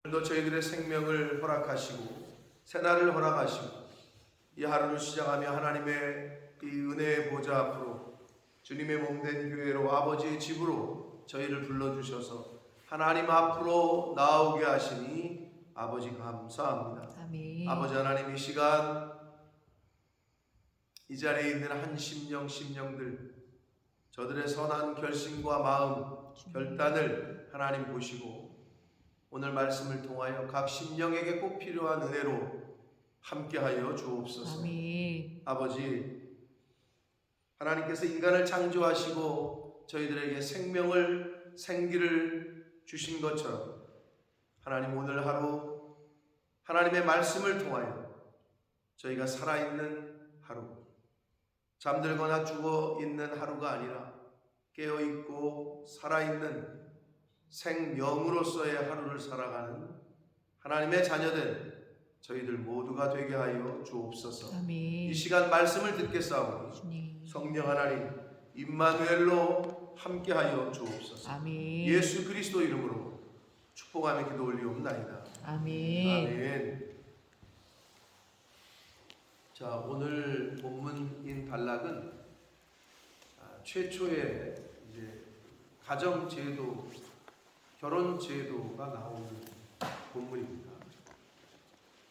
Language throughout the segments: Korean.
오늘도 저희들의 생명을 허락하시고 새날을 허락하시고 이 하루를 시작하며 하나님의 이 은혜의 보좌 앞으로 주님의 몸된 교회로 아버지의 집으로 저희를 불러주셔서 하나님 앞으로 나오게 하시니 아버지 감사합니다. 아멘. 아버지 하나님, 이 시간 이 자리에 있는 한 심령들 저들의 선한 결심과 마음 결단을 하나님 보시고 오늘 말씀을 통하여 각 심령에게 꼭 필요한 은혜로 함께하여 주옵소서. 아멘. 아버지, 하나님께서 인간을 창조하시고 저희들에게 생기를 주신 것처럼 하나님, 오늘 하루 하나님의 말씀을 통하여 저희가 살아있는 하루, 잠들거나 죽어있는 하루가 아니라 깨어있고 살아있는 생명으로서의 하루를 살아가는 하나님의 자녀들 저희들 모두가 되게 하여 주옵소서. 아멘. 이 시간 말씀을 듣겠사오니 주님. 성령 하나님 임마누엘로 함께하여 주옵소서. 아멘. 예수 그리스도 이름으로 축복하며 기도 올리옵나이다. 아멘. 아멘. 자, 오늘 본문인 단락은 최초의 이제 가정제도, 결혼제도가 나오는 본문입니다.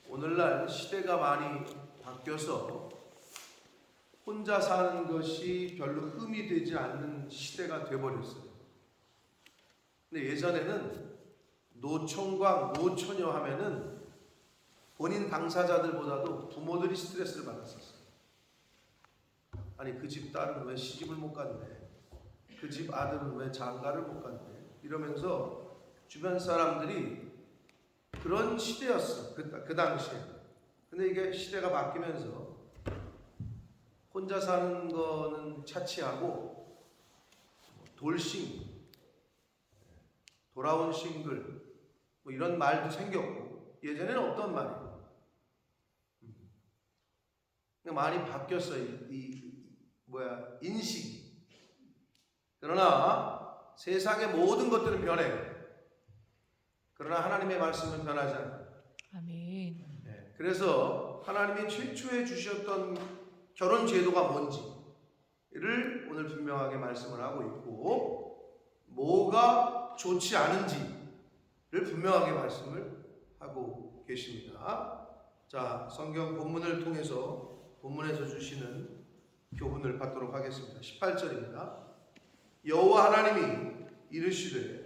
오늘날 시대가 많이 바뀌어서 혼자 사는 것이 별로 흠이 되지 않는 시대가 되어버렸어요. 근데 예전에는 노총각, 노처녀 하면은 본인 당사자들보다도 부모들이 스트레스를 받았었어요. 아니, 그 집 딸은 왜 시집을 못 갔네, 그 집 아들은 왜 장가를 못 갔네, 이러면서 주변 사람들이 그런 시대였어, 그 당시에. 근데 이게 시대가 바뀌면서 혼자 사는 거는 차치하고 돌싱, 돌아온 싱글, 뭐 이런 말도 생겼고, 예전에는 없던 말이에요. 많이 바뀌었어요, 인식이. 그러나 세상의 모든 것들은 변해요. 그러나 하나님의 말씀은 변하지 않아요. 아멘. 그래서 하나님이 최초에 주셨던 결혼 제도가 뭔지를 오늘 분명하게 말씀을 하고 있고, 뭐가 좋지 않은지를 분명하게 말씀을 하고 계십니다. 자, 성경 본문을 통해서 본문에서 주시는 교훈을 받도록 하겠습니다. 18절입니다. 여호와 하나님이 이르시되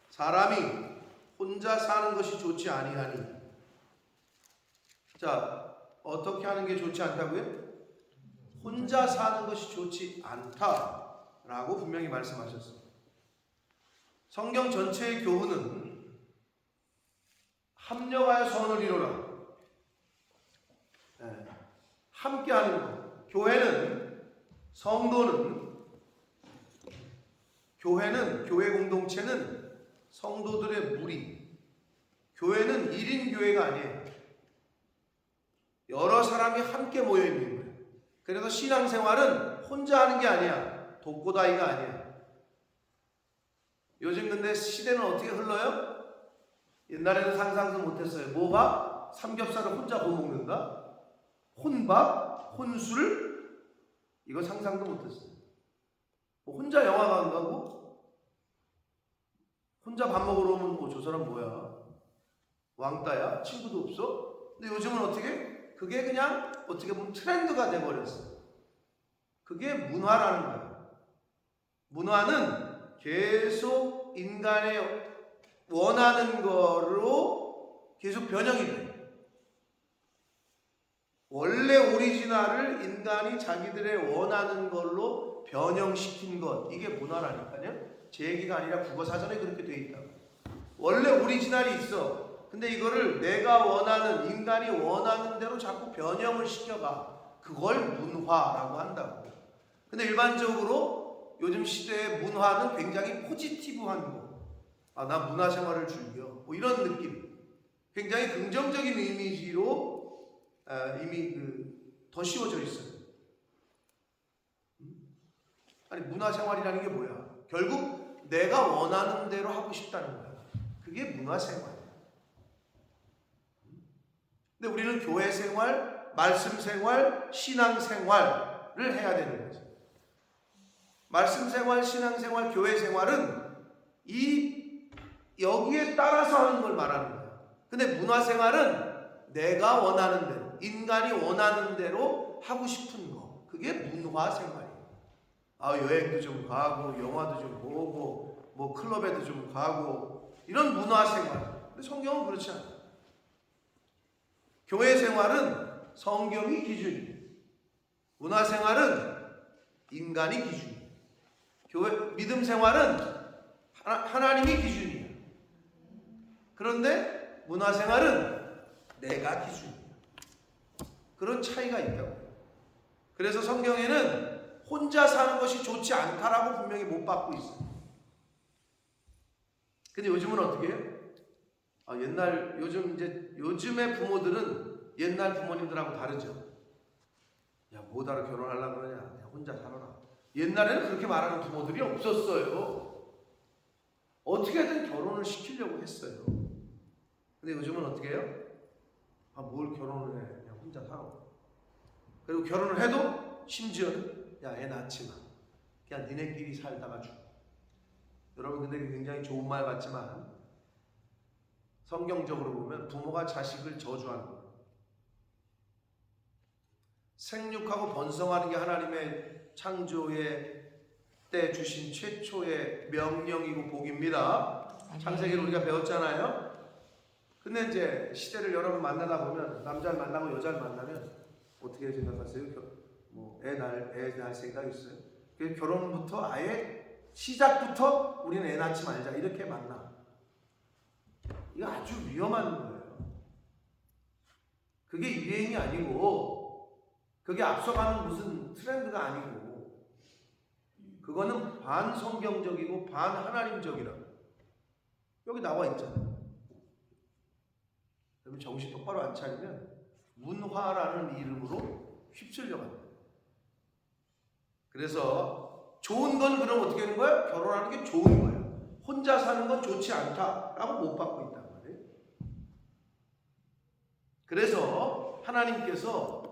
사람이 혼자 사는 것이 좋지 아니하니. 자, 어떻게 하는 게 좋지 않다고요? 혼자 사는 것이 좋지 않다라고 분명히 말씀하셨어요. 성경 전체의 교훈은 합력하여 선을 이루라, 함께 하는 것. 교회 공동체는 성도들의 무리. 교회는 1인 교회가 아니에요. 여러 사람이 함께 모여 있는 거예요. 그래서 신앙생활은 혼자 하는 게 아니야. 독고다이가 아니야. 요즘 근데 시대는 어떻게 흘러요? 옛날에는 상상도 못했어요. 뭐가? 삼겹살을 혼자 구워 먹는다? 혼밥? 혼술? 이거 상상도 못했어요. 뭐 혼자 영화관 가고 혼자 밥 먹으러 오면 뭐 저 사람 뭐야? 왕따야? 친구도 없어? 근데 요즘은 어떻게? 그게 그냥 어떻게 보면 트렌드가 돼버렸어. 그게 문화라는 거예요. 문화는 계속 인간의 원하는 거로 계속 변형이 돼요. 원래 오리지널을 인간이 자기들의 원하는 걸로 변형시킨 것, 이게 문화라니까요. 제 얘기가 아니라 국어사전에 그렇게 돼 있다고. 원래 오리지널이 있어. 근데 이거를 내가 원하는, 인간이 원하는 대로 자꾸 변형을 시켜가. 그걸 문화라고 한다고. 근데 일반적으로 요즘 시대의 문화는 굉장히 포지티브한 거. 아, 나 문화생활을 즐겨, 뭐 이런 느낌. 굉장히 긍정적인 이미지로 이미 더 씌워져 있어요. 아니, 문화생활이라는 게 뭐야? 결국 내가 원하는 대로 하고 싶다는 거야. 그게 문화생활이야. 근데 우리는 교회 생활, 말씀 생활, 신앙 생활을 해야 되는 거죠. 말씀 생활, 신앙 생활, 교회 생활은 여기에 따라서 하는 걸 말하는 거야. 근데 문화 생활은 내가 원하는 대로, 인간이 원하는 대로 하고 싶은 거. 그게 문화 생활이에요. 여행도 좀 가고, 영화도 좀 보고, 뭐 클럽에도 좀 가고, 이런 문화 생활. 근데 성경은 그렇지 않아요. 교회 생활은 성경이 기준이에요. 문화 생활은 인간이 기준이에요. 믿음 생활은 하나님이 기준이에요. 그런데 문화 생활은 내가 기준이에요. 그런 차이가 있다고. 그래서 성경에는 혼자 사는 것이 좋지 않다라고 분명히 못 받고 있어요. 근데 요즘은 어떻게 해요? 요즘의 부모들은 옛날 부모님들하고 다르죠. 야, 뭐하러 결혼하려고 그러냐? 그냥 혼자 살아라. 옛날에는 그렇게 말하는 부모들이 없었어요. 어떻게든 결혼을 시키려고 했어요. 근데 요즘은 어떻게 해요? 뭘 결혼을 해? 그냥 혼자 살아. 그리고 결혼을 해도 심지어는 애 낳지 마. 그냥 니네끼리 살다가 죽어. 여러분, 근데 굉장히 좋은 말 같지만 성경적으로 보면 부모가 자식을 저주하는 거예요. 생육하고 번성하는 게 하나님의 창조의 때 주신 최초의 명령이고 복입니다. 창세기를 우리가 배웠잖아요. 근데 이제 시대를 여러분 만나다 보면 남자를 만나고 여자를 만나면 어떻게 생각하세요? 애 낳을 생각 있어요? 결혼부터 아예 시작부터 우리는 애 낳지 말자 이렇게 만나. 이거 아주 위험한 거예요. 그게 유행이 아니고 그게 앞서가는 무슨 트렌드가 아니고 그거는 반성경적이고 반하나님적이라 여기 나와 있잖아요. 그러면 정신 똑바로 안 차리면 문화라는 이름으로 휩쓸려 간다. 그래서 좋은 건 그럼 어떻게 하는 거야? 결혼하는 게 좋은 거예요. 혼자 사는 건 좋지 않다라고 못 받고 있단 말이에요. 그래서 하나님께서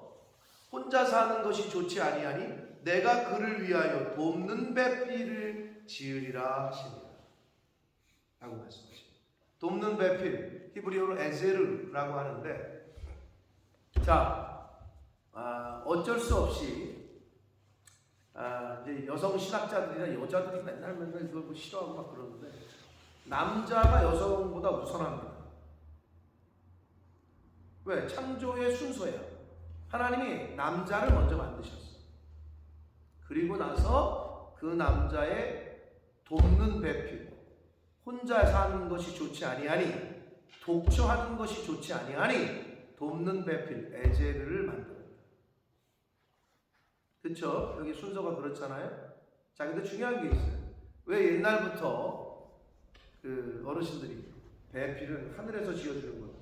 혼자 사는 것이 좋지 아니하니 내가 그를 위하여 돕는 배필을 지으리라 하시니라 라고 말씀하십니다. 돕는 배필, 히브리어로 에제르라고 하는데, 어쩔 수 없이 이제 여성 신학자들이나 여자들이 맨날 이걸 싫어하고 막 그러는데 남자가 여성보다 우선합니다. 왜? 창조의 순서예요. 하나님이 남자를 먼저 만드셨어요. 그리고 나서 그 남자의 돕는 배필, 혼자 사는 것이 좋지 아니하니, 독처하는 것이 좋지 아니하니 돕는 배필 에제르를 만듭니다. 그렇죠? 여기 순서가 그렇잖아요. 자, 근데 중요한 게 있어요. 왜 옛날부터 그 어르신들이 배필은 하늘에서 지어주는 거다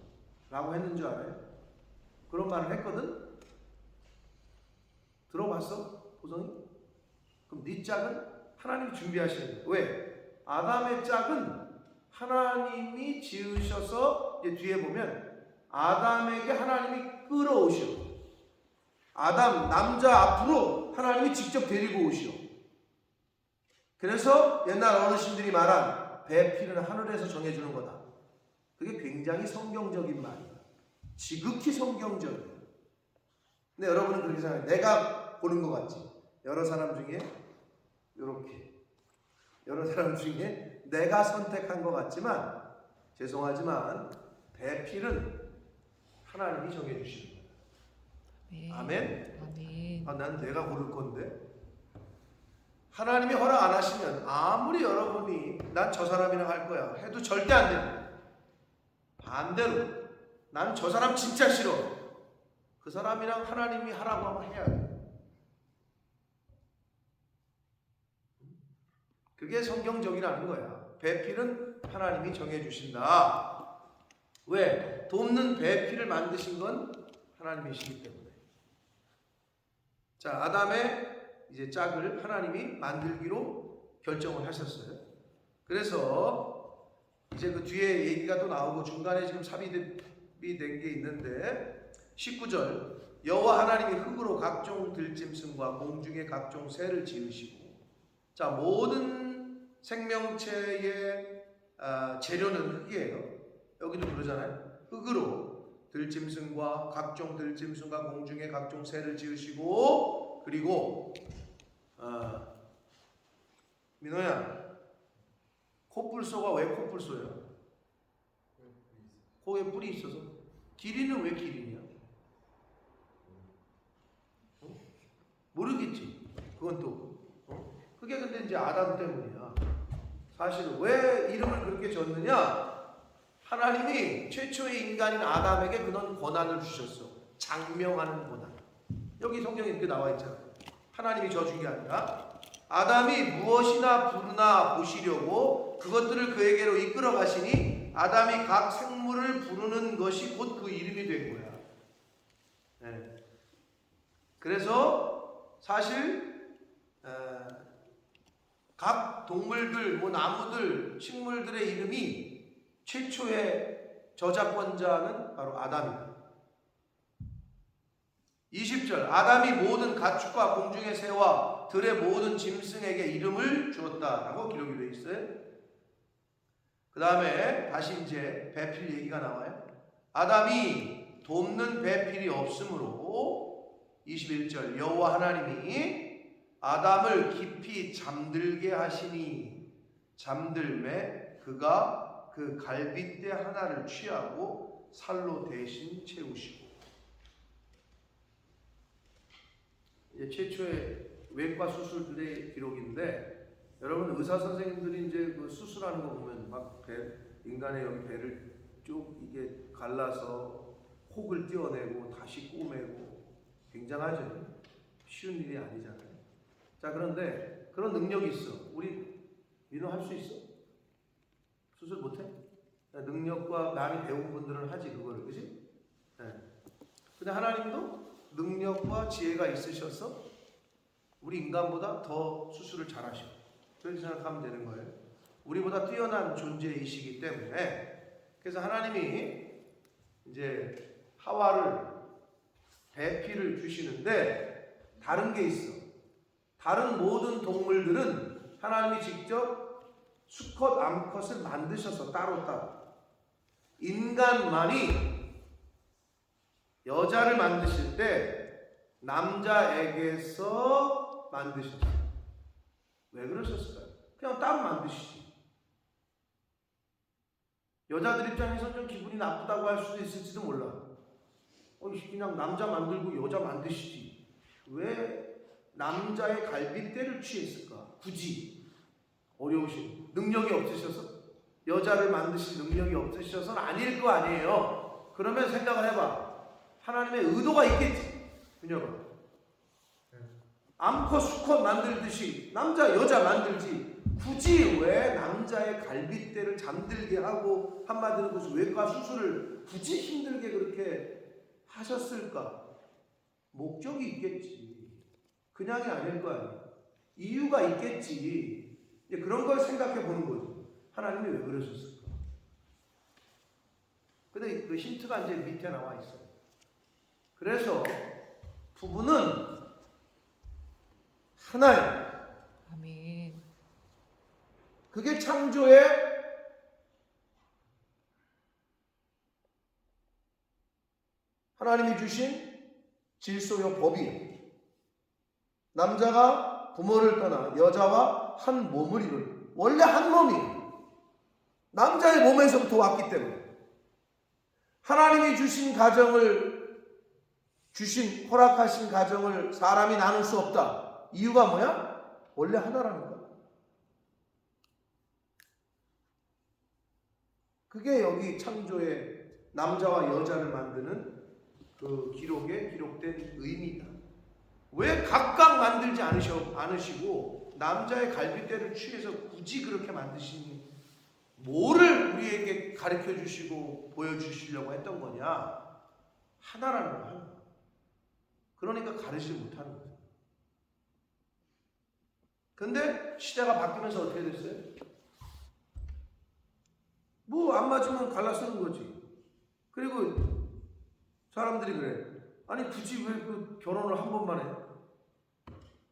라고 했는 줄 알아요? 그런 말을 했거든? 들어봤어? 보성이? 그럼 네 짝은 하나님이 준비하시는 거예요. 왜? 아담의 짝은 하나님이 지으셔서 이제 뒤에 보면 아담에게 하나님이 끌어오셔. 아담 남자 앞으로 하나님이 직접 데리고 오시오. 그래서 옛날 어르신들이 말한 배필은 하늘에서 정해주는 거다. 그게 굉장히 성경적인 말이야. 지극히 성경적이야. 근데 여러분은 그렇게 생각해요. 내가 보는 것 같지. 여러 사람 중에 이렇게, 여러 사람 중에 내가 선택한 것 같지만 죄송하지만 배필은 하나님이 정해주시는 거야. 아멘. 아멘. 난 내가 고를 건데 하나님이 허락 안 하시면 아무리 여러분이 난 저 사람이랑 할 거야 해도 절대 안 됩니다. 반대로 난 저 사람 진짜 싫어. 그 사람이랑 하나님이 하라고 하면 해야 돼. 그게 성경적이라는 거야. 배필은 하나님이 정해주신다. 왜? 돕는 배필을 만드신 건 하나님이시기 때문에. 자, 아담의 이제 짝을 하나님이 만들기로 결정을 하셨어요. 그래서 이제 그 뒤에 얘기가 또 나오고 중간에 지금 삽입된 된 게 있는데 19절 여호와 하나님이 흙으로 각종 들짐승과 공중의 각종 새를 지으시고 자 모든 생명체의 재료는 흙이에요. 여기도 그러잖아요. 흙으로 들짐승과 각종 들짐승과 공중의 각종 새를 지으시고 그리고 민호야 코뿔소가 왜 코뿔소야? 코에 뿔이 있어서. 기린은 왜 기린이야? 모르겠지. 그건 또. 그게 근데 이제 아담 때문이야. 사실은 왜 이름을 그렇게 졌느냐? 하나님이 최초의 인간인 아담에게 그런 권한을 주셨어. 장명하는 권한. 여기 성경에 이렇게 나와 있잖아. 하나님이 져준 게 아니라 아담이 무엇이나 부르나 보시려고 그것들을 그에게로 이끌어 가시니 아담이 각 생물을 부르는 것이 곧 그 이름이 된 거야. 네. 그래서 사실 각 동물들, 뭐 나무들, 식물들의 이름이 최초의 저작권자는 바로 아담이다. 20절 아담이 모든 가축과 공중의 새와 들의 모든 짐승에게 이름을 주었다라고 기록이 되어 있어요. 그 다음에 다시 이제 배필 얘기가 나와요. 아담이 돕는 배필이 없으므로 21절 여호와 하나님이 아담을 깊이 잠들게 하시니 잠들매 그가 그 갈빗대 하나를 취하고 살로 대신 채우시고 이제 최초의 외과 수술들의 기록인데 여러분 의사 선생님들이 이제 그 수술하는 거 보면 막 인간의 여기 배를 쭉 이게 갈라서 혹을 떼어내고 다시 꼬매고 굉장하죠. 쉬운 일이 아니잖아요. 자 그런데 그런 능력이 있어. 우리 민호 할 수 있어? 수술 못해? 능력과 많이 배운 분들은 하지 그거를 그지? 네. 근데 하나님도 능력과 지혜가 있으셔서 우리 인간보다 더 수술을 잘하셔. 그렇게 생각하면 되는 거예요. 우리보다 뛰어난 존재이시기 때문에 그래서 하나님이 이제 하와를 배필을 주시는데 다른 게 있어. 다른 모든 동물들은 하나님이 직접 수컷, 암컷을 만드셔서 따로 인간만이 여자를 만드실 때 남자에게서 만드셨어요. 왜 그러셨을까요? 그냥 따로 만드시지. 여자들 입장에서 좀 기분이 나쁘다고 할 수도 있을지도 몰라. 그냥 남자 만들고 여자 만드시지. 왜 남자의 갈빗대를 취했을까? 굳이 어려우신 능력이 없으셔서 여자를 만드실 능력이 없으셔서는 아닐 거 아니에요. 그러면 생각을 해봐. 하나님의 의도가 있겠지. 그녀가 암컷 수컷 만들듯이 남자 여자 만들지 굳이 왜 남자의 갈빗대를 잠들게 하고 한마디로 그 외과 수술을 굳이 힘들게 그렇게 하셨을까? 목적이 있겠지. 그냥이 아닐 거 아니야. 이유가 있겠지. 그런 걸 생각해 보는 거죠. 하나님이 왜 그러셨을까? 근데 그 힌트가 이제 밑에 나와 있어요. 그래서 부부는 하나예요. 아멘. 그게 창조의 하나님이 주신 질서요 법이에요. 남자가 부모를 떠나 여자와 한 몸을 이룬 원래 한 몸이에요. 남자의 몸에서부터 왔기 때문에 하나님이 허락하신 가정을 사람이 나눌 수 없다. 이유가 뭐야? 원래 하나라는 거야. 그게 여기 창조의 남자와 여자를 만드는 그 기록에 기록된 의미다. 왜 각각 만들지 않으시고 남자의 갈빗대를 취해서 굳이 그렇게 만드시니 뭐를 우리에게 가르쳐 주시고 보여주시려고 했던 거냐? 하나라는 거야. 그러니까 가르치지 못하는 거야. 근데 시대가 바뀌면서 어떻게 됐어요? 뭐 안 맞으면 갈라 쓰는 거지. 그리고 사람들이 그래. 아니 굳이 왜 그 결혼을 한 번만 해?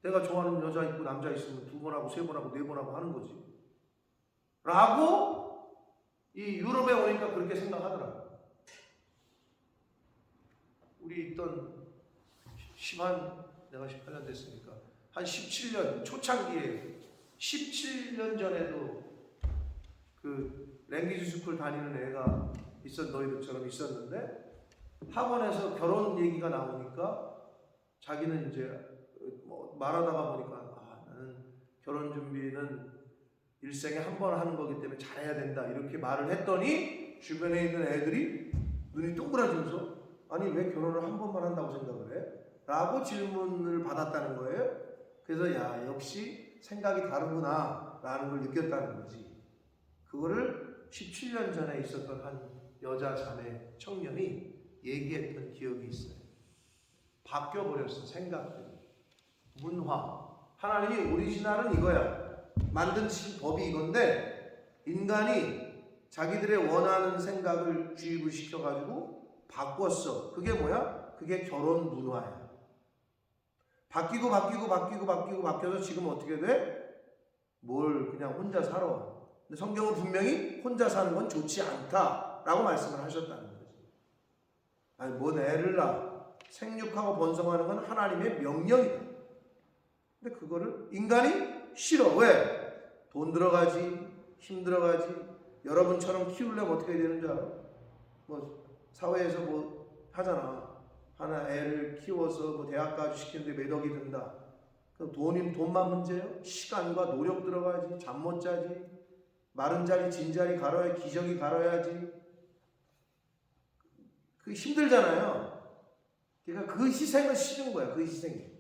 내가 좋아하는 여자 있고 남자 있으면 2번 하고 3번 하고 4번 하고 하는 거지. 라고 이 유럽에 오니까 그렇게 생각하더라. 우리 있던 내가 18년 됐으니까 한 17년 초창기에 17년 전에도 그 랭귀지 스쿨 다니는 애가 너희들처럼 있었는데 학원에서 결혼 얘기가 나오니까 자기는 이제 뭐 말하다가 보니까 나는 결혼 준비는 일생에 한 번 하는 거기 때문에 잘해야 된다 이렇게 말을 했더니 주변에 있는 애들이 눈이 동그라지면서 아니 왜 결혼을 한 번만 한다고 생각을 해? 라고 질문을 받았다는 거예요. 그래서 야 역시 생각이 다르구나 라는 걸 느꼈다는 거지. 그거를 17년 전에 있었던 한 여자 자매 청년이 얘기했던 기억이 있어요. 바뀌어버렸어 생각들이. 문화. 하나님이 오리지널은 이거야. 만드신 법이 이건데 인간이 자기들의 원하는 생각을 주입을 시켜가지고 바꿨어. 그게 뭐야? 그게 결혼 문화야. 바뀌어서 지금 어떻게 돼? 뭘 그냥 혼자 살아. 근데 성경은 분명히 혼자 사는 건 좋지 않다라고 말씀을 하셨다는 거지. 아니 뭔 애를 낳아. 생육하고 번성하는 건 하나님의 명령이다. 근데 그거를 인간이 싫어. 왜? 돈 들어가지, 힘 들어가지. 여러분처럼 키우려면 어떻게 해야 되는 줄 알아? 뭐 사회에서 뭐 하잖아. 하나 애를 키워서 뭐 대학까지 시키는데 몇 억이 든다. 그럼 돈만 문제예요? 시간과 노력 들어가야지. 잠 못 자지. 마른 자리, 진 자리 갈아야 기저귀 갈아야지. 그 힘들잖아요. 그러니까 그 희생을 싫은 거야. 그 희생이.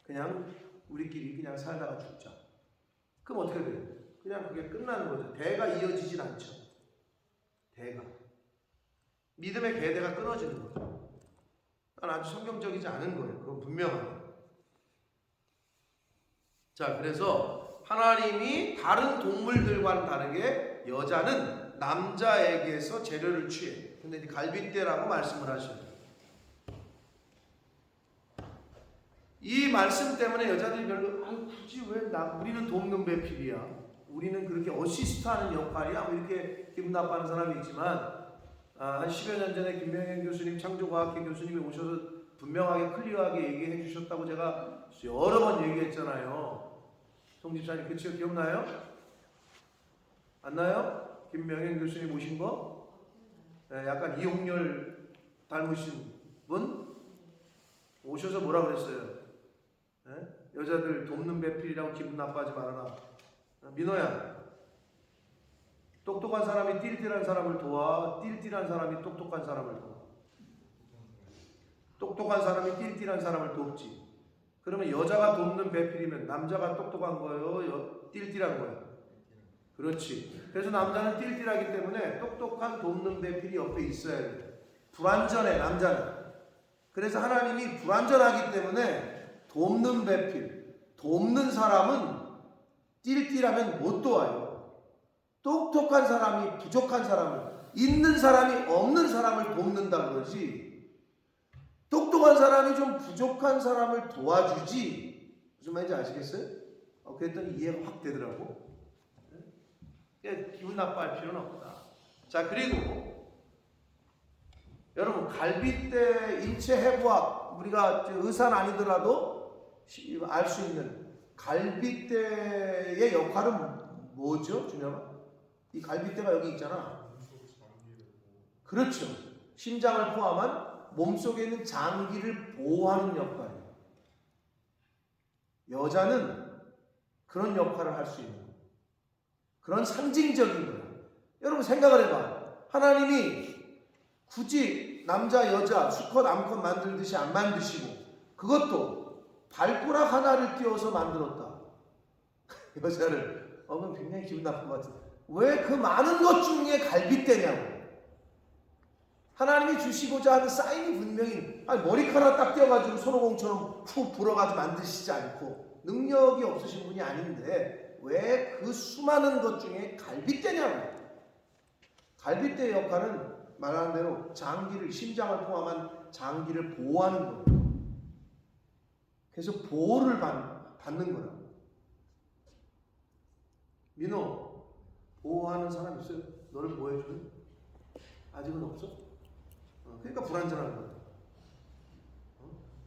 그냥 우리끼리 그냥 살다가 죽자. 그럼 어떻게 돼요? 그냥 그게 끝나는 거죠. 대가 이어지진 않죠. 대가. 믿음의 계대가 끊어지는 거죠. 난 아주 성경적이지 않은 거예요. 그건 분명하게. 자, 그래서 하나님이 다른 동물들과는 다르게 여자는 남자에게서 재료를 취해. 근데 갈빗대라고 말씀을 하셔요. 이 말씀 때문에 여자들이 별로 굳이 왜 우리는 돕는 배필이야. 우리는 그렇게 어시스트하는 역할이야. 뭐 이렇게 기분 나빠하는 사람이 있지만 한 10여 년 전에 김명현 교수님 창조과학회 교수님이 오셔서 분명하게 클리어하게 얘기해 주셨다고 제가 여러 번 얘기했잖아요. 송 집사님 그치요? 기억나요? 안 나요? 김명현 교수님 오신 거? 네, 약간 이홍렬 닮으신 분? 오셔서 뭐라 그랬어요? 네? 여자들 돕는 배필이라고 기분 나빠하지 말아라. 민호야, 똑똑한 사람이 띨띨한 사람을 도와. 띨띨한 사람이 똑똑한 사람을 도와. 똑똑한 사람이 띨띨한 사람을 돕지. 그러면 여자가 돕는 배필이면 남자가 똑똑한 거예요? 띨띨한 거예요? 그렇지. 그래서 남자는 띨띨하기 때문에 똑똑한 돕는 배필이 옆에 있어야 돼. 불완전해 남자는. 그래서 하나님이 불완전하기 때문에 돕는 배필, 돕는 사람은 띨띨하면 못 도와요. 똑똑한 사람이 부족한 사람을, 있는 사람이 없는 사람을 돕는다 그러지. 똑똑한 사람이 좀 부족한 사람을 도와주지. 무슨 말인지 아시겠어요? 그랬더니 이해가 확 되더라고. 기분 나빠할 필요는 없다. 자, 그리고 여러분 갈빗대 인체 해부학, 우리가 의사는 아니더라도 알 수 있는 갈빗대의 역할은 뭐죠, 준영아? 이 갈빗대가 여기 있잖아. 그렇죠. 심장을 포함한 몸속에 있는 장기를 보호하는 역할이에요. 여자는 그런 역할을 할 수 있는 거예요. 그런 상징적인 거예요. 여러분 생각을 해봐. 하나님이 굳이 남자 여자 수컷 암컷 만들듯이 안 만드시고 그것도 발가락 하나를 띄워서 만들었다. 여자를 그럼 굉장히 기분 나쁜 것 같아요. 왜 그 많은 것 중에 갈빗대냐고. 하나님이 주시고자 하는 사인이 분명히 머리카락 딱 띄워가지고 손오공처럼 푹 불어가지고 만드시지 않고 능력이 없으신 분이 아닌데 왜 그 수많은 것 중에 갈빗대냐고. 갈빗대의 역할은 말하는 대로 장기를, 심장을 포함한 장기를 보호하는 거예요. 그래서 보호를 받는 거야. 민호, 보호하는 사람 있어요? 너를 보호해주는? 아직은 없어? 그러니까 불안전한 거야.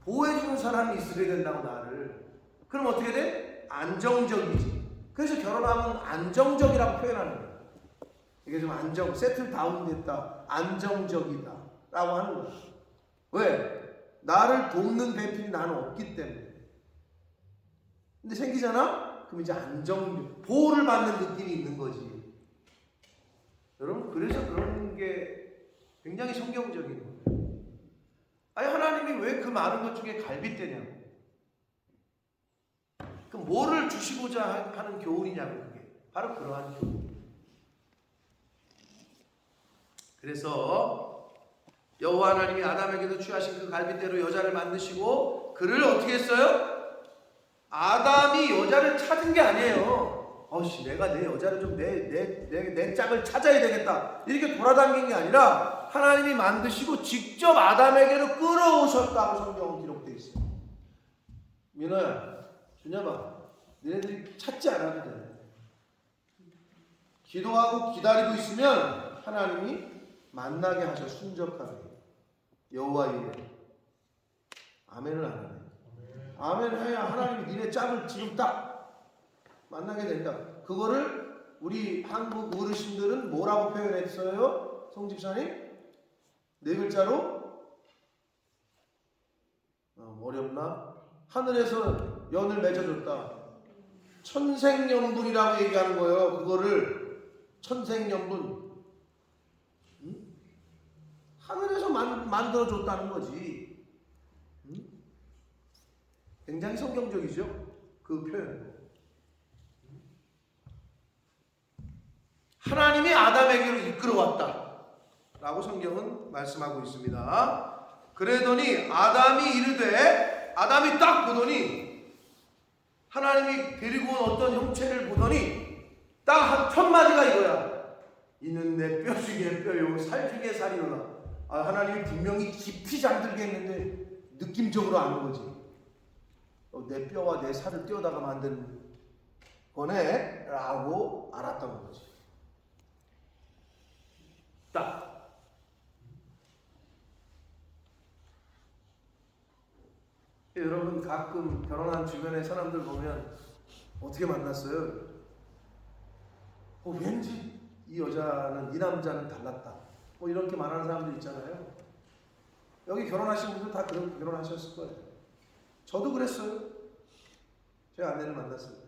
보호해주는 사람이 있어야 된다고, 나를. 그럼 어떻게 돼? 안정적이지. 그래서 결혼하면 안정적이라고 표현하는 거야. 이게 좀 세틀 다운 됐다, 안정적이다 라고 하는 거야. 왜? 나를 돕는 배필이 나는 없기 때문에. 근데 생기잖아? 그럼 이제 보호를 받는 느낌이 있는 거지. 여러분, 그래서 그런 게 굉장히 성경적인 거예요. 아니, 하나님이 왜 그 많은 것 중에 갈빗대냐고. 그 뭐를 주시고자 하는 교훈이냐고. 그게 바로 그러한 교훈. 그래서 여호와 하나님이 아담에게도 취하신 그 갈빗대로 여자를 만드시고 그를 어떻게 했어요? 아담이 여자를 찾은 게 아니에요. 내가 내 여자를 좀 내 짝을 찾아야 되겠다 이렇게 돌아다닌 게 아니라 하나님이 만드시고 직접 아담에게로 끌어오셨다고 성경은 기록되어 있어요. 민호야, 준엽아, 너네들이 찾지 않아도 돼. 기도하고 기다리고 있으면 하나님이 만나게 하셔. 순적하게. 여호와 이래. 아멘을 안 하네. 아멘 해야 하나님이 니네 짝을 지금 딱 만나게 된다. 그거를 우리 한국 어르신들은 뭐라고 표현했어요? 성집사님? 네 글자로? 어렵나? 하늘에서 연을 맺어줬다. 천생연분이라고 얘기하는 거예요. 그거를 천생연분. 하늘에서 만들어줬다는 거지. 굉장히 성경적이죠? 그 표현. 하나님이 아담에게로 이끌어왔다 라고 성경은 말씀하고 있습니다. 그러더니 아담이 딱 보더니, 하나님이 데리고 온 어떤 형체를 보더니 딱 한 편마디가 이거야. 이는 내 뼈 중에 뼈요 살 중에 살이로라. 하나님이 분명히 깊이 잠들게 했는데 느낌적으로 아는 거지. 내 뼈와 내 살을 떼어다가 만든 거네 라고 알았던 거지. 딱. 여러분, 가끔 결혼한 주변의 사람들 보면 어떻게 만났어요? 왠지 이 여자는, 이 남자는 달랐다, 이렇게 말하는 사람들 있잖아요. 여기 결혼하신 분들 다 그런 결혼하셨을 거예요. 저도 그랬어요. 제 아내를 만났을 때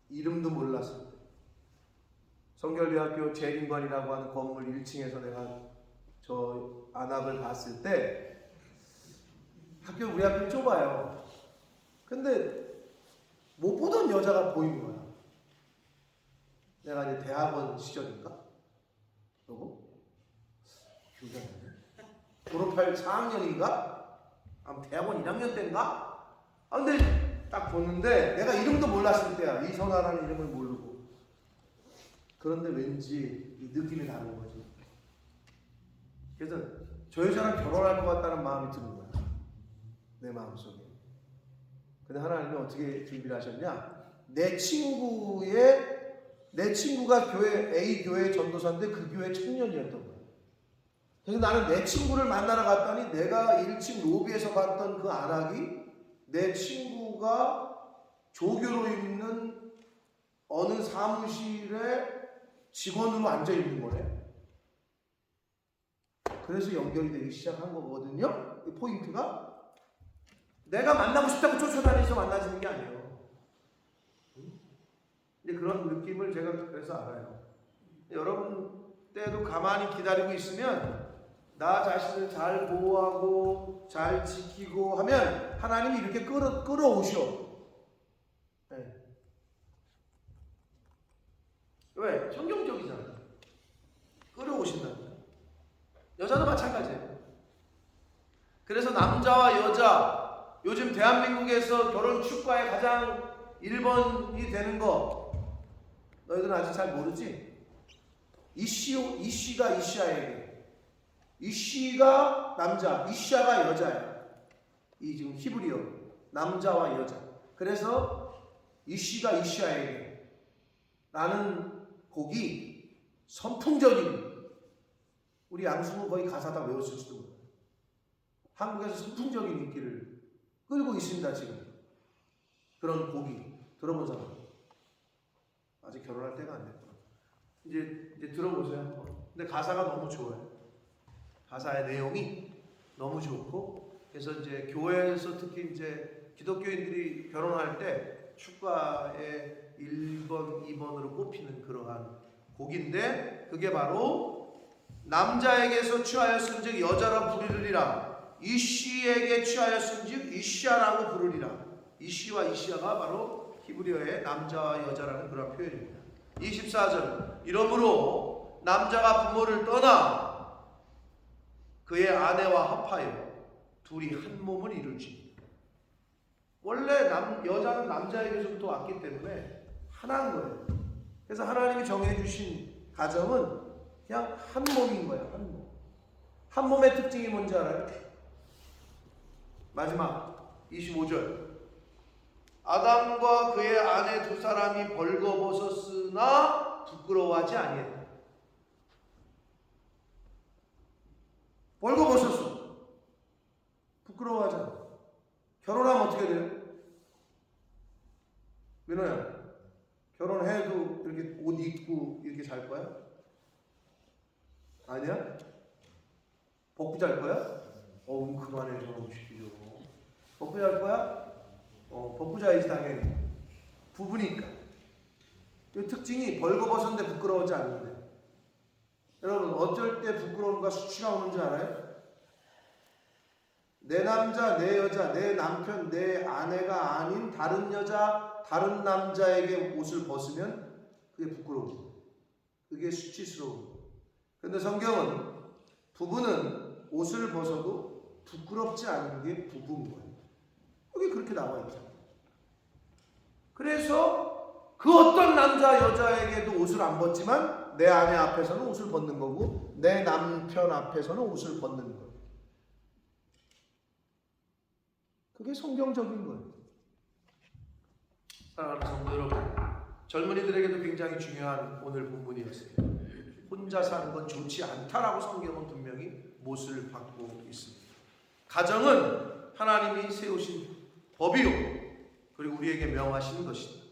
이름도 몰랐을 때, 성결대학교 재림관이라고 하는 건물 1층에서 내가 저 안압을 봤을 때, 우리 학교는 좁아요. 근데 못 보던 여자가 보이는 거야. 내가 이제 대학원 시절인가? 여보? 기억이 안 나네. 졸업할 4학년인가? 대학원 1학년 때인가? 근데 딱 보는데 내가 이름도 몰랐을 때야. 이선아라는 이름을 모르고. 그런데 왠지 이 느낌이 다른 거지. 그래서 저 여자랑 결혼할 것 같다는 마음이 드는 거야. 내 마음속에. 근데 하나님이 어떻게 준비를 하셨냐? 내 친구가 A 교회 전도사인데 그 교회 청년이었던 거야. 그래서 나는 내 친구를 만나러 갔더니 내가 1층 로비에서 봤던 그 안악이 내 친구가 조교로 있는 어느 사무실에 직원으로 앉아 있는 거네. 그래서 연결이 되기 시작한 거거든요. 이 포인트가 내가 만나고 싶다고 쫓아다니서 만나지는 게 아니에요. 근데 그런 느낌을 제가 그래서 알아요. 여러분 때도 가만히 기다리고 있으면, 나 자신을 잘 보호하고 잘 지키고 하면 하나님이 이렇게 끌어오셔. 네. 왜? 성경적이잖아. 끌어오신다는 거야. 여자도 마찬가지예요. 그래서 남자와 여자, 요즘 대한민국에서 결혼 축가의 가장 1번이 되는 거 너희들은 아직 잘 모르지? 이씨가 이씨아에게, 이쉬가 남자, 이샤가 여자야. 이 지금 히브리어 남자와 여자. 그래서 이쉬가 이샤에게 라는 곡이 선풍적인, 우리 양승우 거의 가사 다 외웠을지도 몰라요. 한국에서 선풍적인 인기를 끌고 있습니다. 지금 그런 곡이 들어본 사람 아직 결혼할 때가 안 됐구나. 이제 들어보세요 한번. 근데 가사가 너무 좋아요. 가사의 내용이 너무 좋고, 그래서 이제 교회에서 특히 이제 기독교인들이 결혼할 때 축가의 1번, 2번으로 꼽히는 그러한 곡인데, 그게 바로 남자에게서 취하였은즉 여자라 부르리라, 이쉬에게 취하였은즉 이샤라고 부르리라. 이쉬와 이샤가 바로 히브리어의 남자와 여자라는 그런 표현입니다. 24절, 이러므로 남자가 부모를 떠나 그의 아내와 합하여 둘이 한 몸을 이룰지. 원래 여자는 남자에게서부터 왔기 때문에 하나인 거예요. 그래서 하나님이 정해주신 가정은 그냥 한 몸인 거예요. 한 몸. 한 몸의 특징이 뭔지 알아요? 마지막 25절, 아담과 그의 아내 두 사람이 벌거벗었으나 부끄러워하지 아니했다. 벌거벗었어. 부끄러워하지 않아. 결혼하면 어떻게 돼요? 민호야, 결혼해도 이렇게 옷 입고 이렇게 잘 거야? 아니야? 벗고 잘 거야? 그만해 좀 시키죠. 벗고 잘 거야? 벗고 자야지 당연히. 부부니까. 이 특징이 벌거벗었는데 부끄러워하지 않는데. 여러분, 어쩔 때 부끄러움과 수치가 오는지 알아요? 내 남자, 내 여자, 내 남편, 내 아내가 아닌 다른 여자, 다른 남자에게 옷을 벗으면 그게 부끄러워요. 그게 수치스러워요. 그런데 성경은 부부는 옷을 벗어도 부끄럽지 않은 게 부부인 거예요. 여기 그렇게 나와 있죠. 그래서 그 어떤 남자, 여자에게도 옷을 안 벗지만 내 아내 앞에서는 옷을 벗는 거고 내 남편 앞에서는 옷을 벗는 거예요. 그게 성경적인 거예요. 사랑하는 성도 여러분, 젊은이들에게도 굉장히 중요한 오늘 본문이었어요. 혼자 사는 건 좋지 않다라고 성경은 분명히 못을 받고 있습니다. 가정은 하나님이 세우신 법이요, 그리고 우리에게 명하시는 것이다.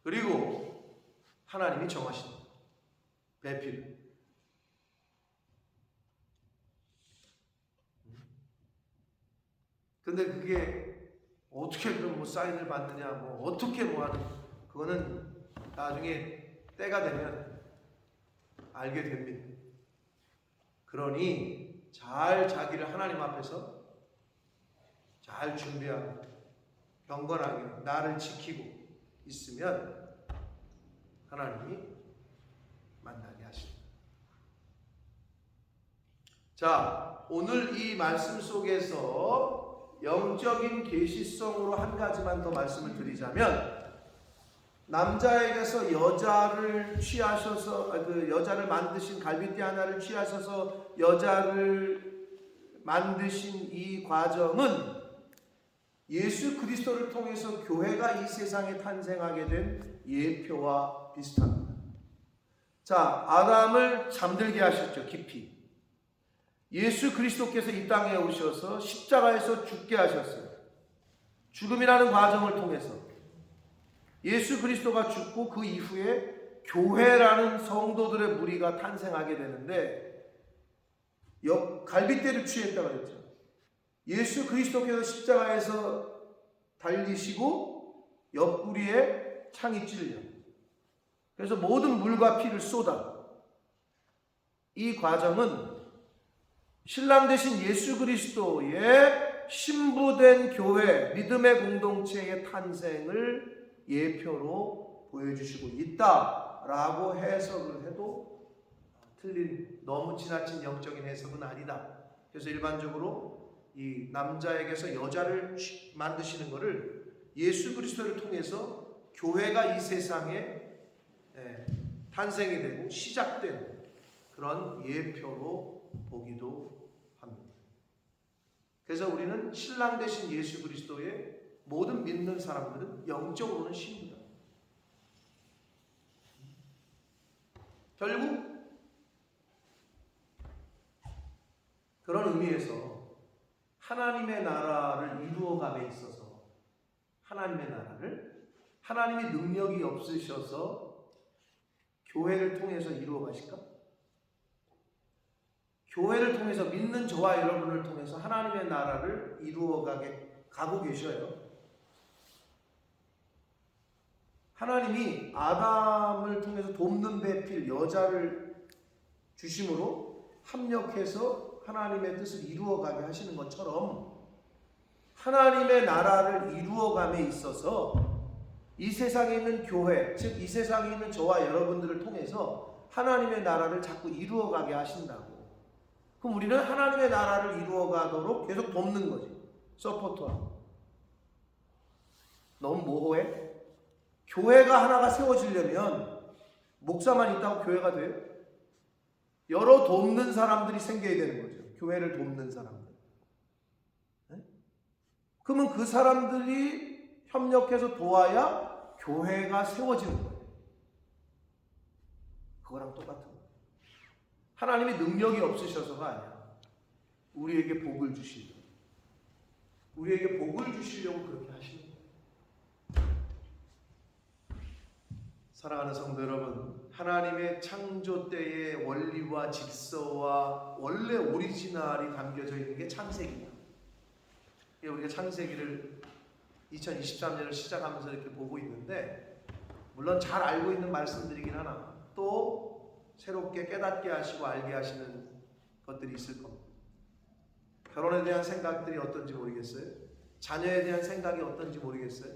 그리고 하나님이 정하신 배필. 근데 그게 어떻게 그럼 뭐 사인을 받느냐, 뭐 어떻게 뭐 하는, 그거는 나중에 때가 되면 알게 됩니다. 그러니 잘 자기를 하나님 앞에서 잘 준비하고 경건하게 나를 지키고 있으면 하나님이 만나게 하십니다. 자, 오늘 이 말씀 속에서 영적인 계시성으로 한 가지만 더 말씀을 드리자면, 남자에게서 여자를 취하셔서 여자를 만드신, 갈빗대 하나를 취하셔서 여자를 만드신 이 과정은 예수 그리스도를 통해서 교회가 이 세상에 탄생하게 된 예표와 비슷합니다. 자, 아담을 잠들게 하셨죠. 깊이. 예수 그리스도께서 이 땅에 오셔서 십자가에서 죽게 하셨어요. 죽음이라는 과정을 통해서 예수 그리스도가 죽고 그 이후에 교회라는 성도들의 무리가 탄생하게 되는데, 갈빗대를 취했다고 그랬죠. 예수 그리스도께서 십자가에서 달리시고 옆구리에 창이 찔려. 그래서 모든 물과 피를 쏟아. 이 과정은 신랑 되신 예수 그리스도의 신부된 교회, 믿음의 공동체의 탄생을 예표로 보여주시고 있다라고 해석을 해도 틀린, 너무 지나친 영적인 해석은 아니다. 그래서 일반적으로 이 남자에게서 여자를 만드시는 것을 예수 그리스도를 통해서 교회가 이 세상에 탄생이 되고 시작된 그런 예표로 보기도 그래서 우리는 신랑 되신 예수 그리스도의 모든 믿는 사람들은 영적으로는 신부다. 결국 그런 의미에서 하나님의 나라를 이루어감에 있어서 하나님의 나라를 하나님이 능력이 없으셔서 교회를 통해서 이루어 가실까? 교회를 통해서 믿는 저와 여러분을 통해서 하나님의 나라를 이루어 가고 계셔요. 하나님이 아담을 통해서 돕는 배필 여자를 주심으로 합력해서 하나님의 뜻을 이루어가게 하시는 것처럼 하나님의 나라를 이루어감에 있어서 이 세상에 있는 교회, 즉 이 세상에 있는 저와 여러분들을 통해서 하나님의 나라를 자꾸 이루어가게 하신다고. 그럼 우리는 하나님의 나라를 이루어가도록 계속 돕는 거지. 서포트하고. 너무 모호해? 교회가 하나가 세워지려면 목사만 있다고 교회가 돼요? 여러 돕는 사람들이 생겨야 되는 거죠. 교회를 돕는 사람들. 네? 그러면 그 사람들이 협력해서 도와야 교회가 세워지는 거예요. 그거랑 똑같은 거예요. 하나님이 능력이 없으셔서가 아니야. 우리에게 복을 주시려고. 우리에게 복을 주시려고 그렇게 하시는 거예요. 사랑하는 성도 여러분, 하나님의 창조 때의 원리와 질서와 원래 오리지널이 담겨져 있는 게 창세기다. 우리가 창세기를 2023년을 시작하면서 이렇게 보고 있는데, 물론 잘 알고 있는 말씀들이긴 하나 또 새롭게 깨닫게 하시고 알게 하시는 것들이 있을 겁니다. 결혼에 대한 생각들이 어떤지 모르겠어요. 자녀에 대한 생각이 어떤지 모르겠어요.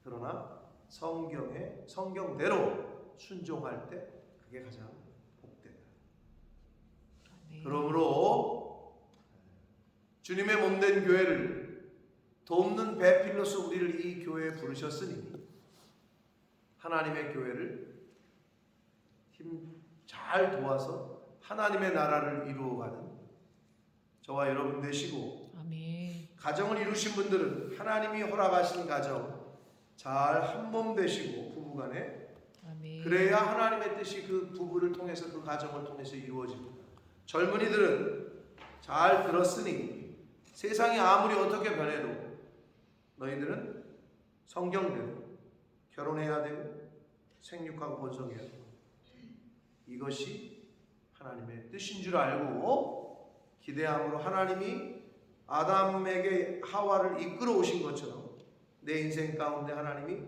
그러나 성경대로 순종할 때 그게 가장 복되다. 그러므로 주님의 몸된 교회를 돕는 배필로서 우리를 이 교회에 부르셨으니 하나님의 교회를 힘 잘 도와서 하나님의 나라를 이루어가는 저와 여러분 되시고, 아멘. 가정을 이루신 분들은 하나님이 허락하신 가정 잘 한몸 되시고 부부간에, 아멘. 그래야 하나님의 뜻이 그 부부를 통해서 그 가정을 통해서 이루어집니다. 젊은이들은 잘 들었으니 세상이 아무리 어떻게 변해도 너희들은 성경대로 결혼해야 되고 생육하고 번성해야 되고, 이것이 하나님의 뜻인 줄 알고 기대함으로 하나님이 아담에게 하와를 이끌어 오신 것처럼 내 인생 가운데 하나님이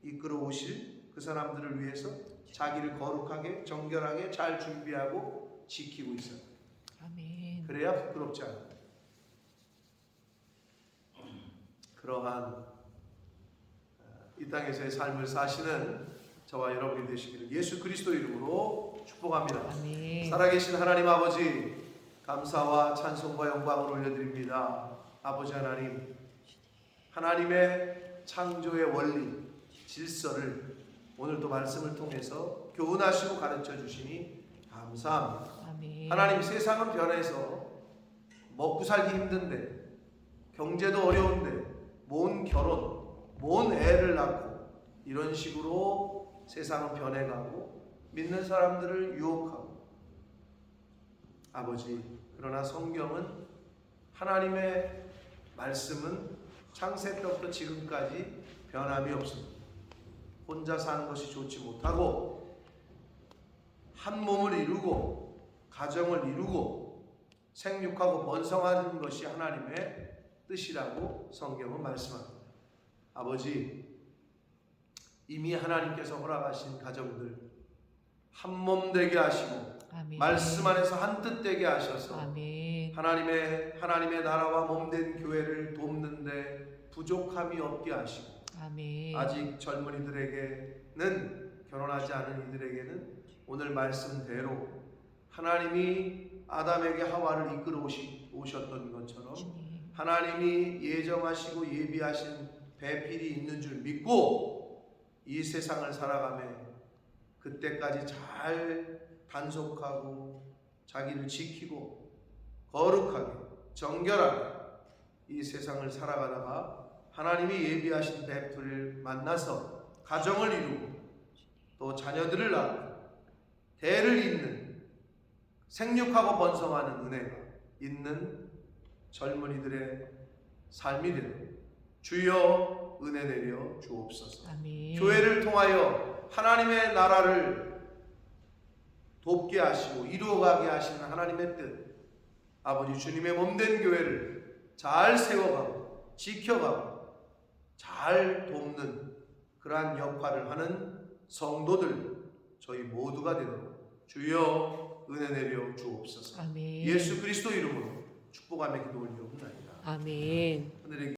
이끌어 오실 그 사람들을 위해서 자기를 거룩하게 정결하게 잘 준비하고 지키고 있어요. 아멘. 그래야 부끄럽지 않아요. 그러한 이 땅에서의 삶을 사시는 저와 여러분이 되시기를 예수 그리스도 이름으로 축복합니다. 아멘. 살아계신 하나님 아버지, 감사와 찬송과 영광을 올려드립니다. 아버지 하나님, 하나님의 창조의 원리, 질서를 오늘도 말씀을 통해서 교훈하시고 가르쳐 주시니 감사합니다. 아멘. 하나님, 세상은 변해서 먹고 살기 힘든데, 경제도 어려운데, 뭔 결혼, 뭔 애를 낳고 이런 식으로 세상은 변해가고 믿는 사람들을 유혹하고, 아버지, 그러나 성경은 하나님의 말씀은 창세 때부터 지금까지 변함이 없습니다. 혼자 사는 것이 좋지 못하고 한 몸을 이루고 가정을 이루고 생육하고 번성하는 것이 하나님의 뜻이라고 성경은 말씀합니다. 아버지, 이미 하나님께서 허락하신 가정들 한 몸 되게 하시고 아멘. 말씀 안에서 한 뜻 되게 하셔서 아멘. 하나님의 나라와 몸된 교회를 돕는데 부족함이 없게 하시고, 아멘. 아직 젊은이들에게는, 결혼하지 않은 이들에게는 오늘 말씀대로 하나님이 아담에게 하와를 이끌어 오셨던 것처럼 주님. 하나님이 예정하시고 예비하신 배필이 있는 줄 믿고 이 세상을 살아가며 그때까지 잘 단속하고 자기를 지키고 거룩하게 정결하게 이 세상을 살아가다가 하나님이 예비하신 베풀을 만나서 가정을 이루고 또 자녀들을 낳고 대를 잇는 생육하고 번성하는 은혜가 있는 젊은이들의 삶이 되는 주여 은혜 내려 주옵소서. 아멘. 교회를 통하여 하나님의 나라를 돕게 하시고 이루어가게 하시는 하나님의 뜻, 아버지 주님의 몸된 교회를 잘 세워가고 지켜가고 잘 돕는 그러한 역할을 하는 성도들 저희 모두가 되도록 주여 은혜 내려 주옵소서. 아멘. 예수 그리스도 이름으로 축복하며 기도 올리옵나이다. 아멘. 하늘의